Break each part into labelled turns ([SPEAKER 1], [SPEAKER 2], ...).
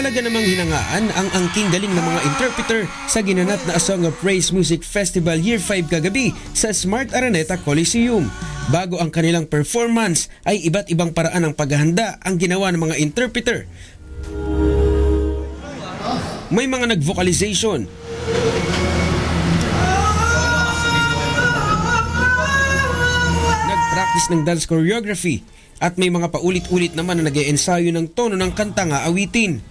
[SPEAKER 1] Talaga namang hinangaan ang angking galing ng mga interpreter sa ginanap na A Song of Praise Music Festival Year 5 kagabi sa Smart Araneta Coliseum. Bago ang kanilang performance ay iba't ibang paraan ng paghahanda ang ginawa ng mga interpreter. May mga nag-vocalization, nag-practice ng dance choreography, at may mga paulit-ulit naman na nag-e-ensayo ng tono ng kanta nga awitin.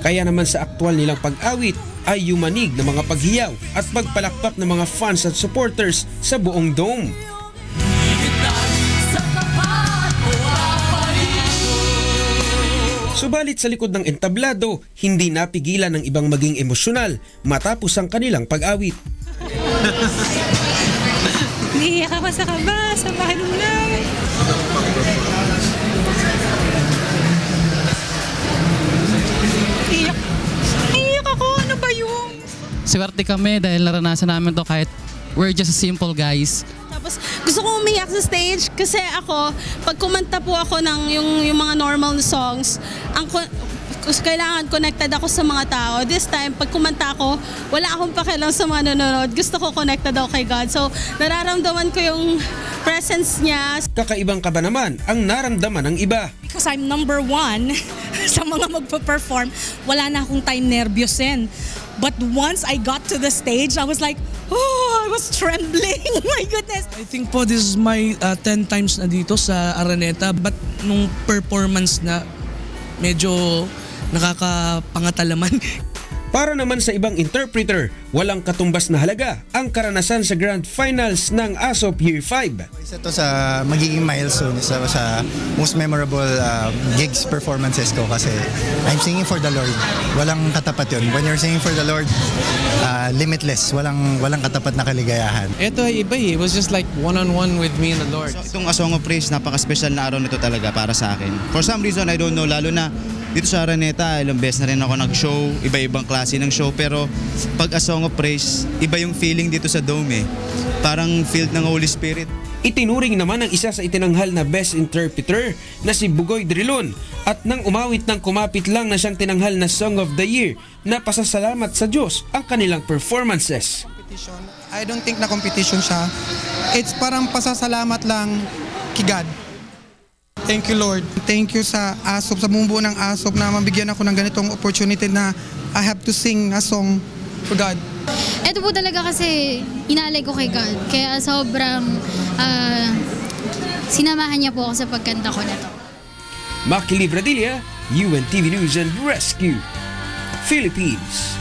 [SPEAKER 1] Kaya naman sa aktwal nilang pag-awit ay yumanig ng mga paghiyaw at pagpalakpak ng mga fans at supporters sa buong dome. Subalit sa likod ng entablado, hindi napigilan ng ibang maging emosyonal matapos ang kanilang pag-awit.
[SPEAKER 2] Niiyak ako sa kaba, sa pakiramdam. Iyak ako, ano ba yun?
[SPEAKER 3] Swerte kami dahil naranasan namin to kahit we're just simple guys.
[SPEAKER 2] Tapos gusto ko umiyak sa stage kasi ako, pag kumanta po ako ng yung mga normal songs, kailangan connected ako sa mga tao. This time, pag kumanta ako, wala akong pakialam sa mga nanonood. Gusto ko connected ako kay God. So, nararamdaman ko yung presence niya.
[SPEAKER 1] Kakaibang kaba naman ang naramdaman ng iba.
[SPEAKER 4] Because I'm number one sa mga magpa-perform, wala na akong time nervyusin. But once I got to the stage, I was like, oh, I was trembling. My goodness.
[SPEAKER 5] I think po this is my 10 times na dito sa Araneta. But nung performance na, medyo nakakapangatalaman.
[SPEAKER 1] Para naman sa ibang interpreter, walang katumbas na halaga ang karanasan sa Grand Finals ng ASOP Year 5.
[SPEAKER 6] Isa to sa magiging milestone, isa sa most memorable gigs performances ko kasi I'm singing for the Lord. Walang katapat yun. When you're singing for the Lord, limitless. Walang katapat na kaligayahan.
[SPEAKER 7] Ito ay iba eh. It was just like one-on-one with me and the Lord.
[SPEAKER 8] So, itong A Song of Praise, napaka-special na araw nito talaga para sa akin. For some reason, I don't know, lalo na dito sa Araneta, ilang beses na rin ako nag-show, iba-ibang klase ng show, pero pag A Song of Praise, iba yung feeling dito sa Dome eh. Parang filled ng Holy Spirit.
[SPEAKER 1] Itinuring naman ng isa sa itinanghal na Best Interpreter na si Bugoy Drilon at nang umawit ng kumapit lang na siyang tinanghal na Song of the Year na pasasalamat sa Diyos ang kanilang performances.
[SPEAKER 9] I don't think na competition siya. It's parang pasasalamat lang kay God. Thank you, Lord. Thank you sa ASOP, sa bumubuo ng ASOP na mabigyan ako ng ganitong opportunity na I have to sing a song for God.
[SPEAKER 10] Ito po talaga kasi inaalay ko kay God. Kaya sobrang sinamahan niya po ako sa pagkanta ko na to.
[SPEAKER 1] Maki Libradilla, UNTV News and Rescue, Philippines.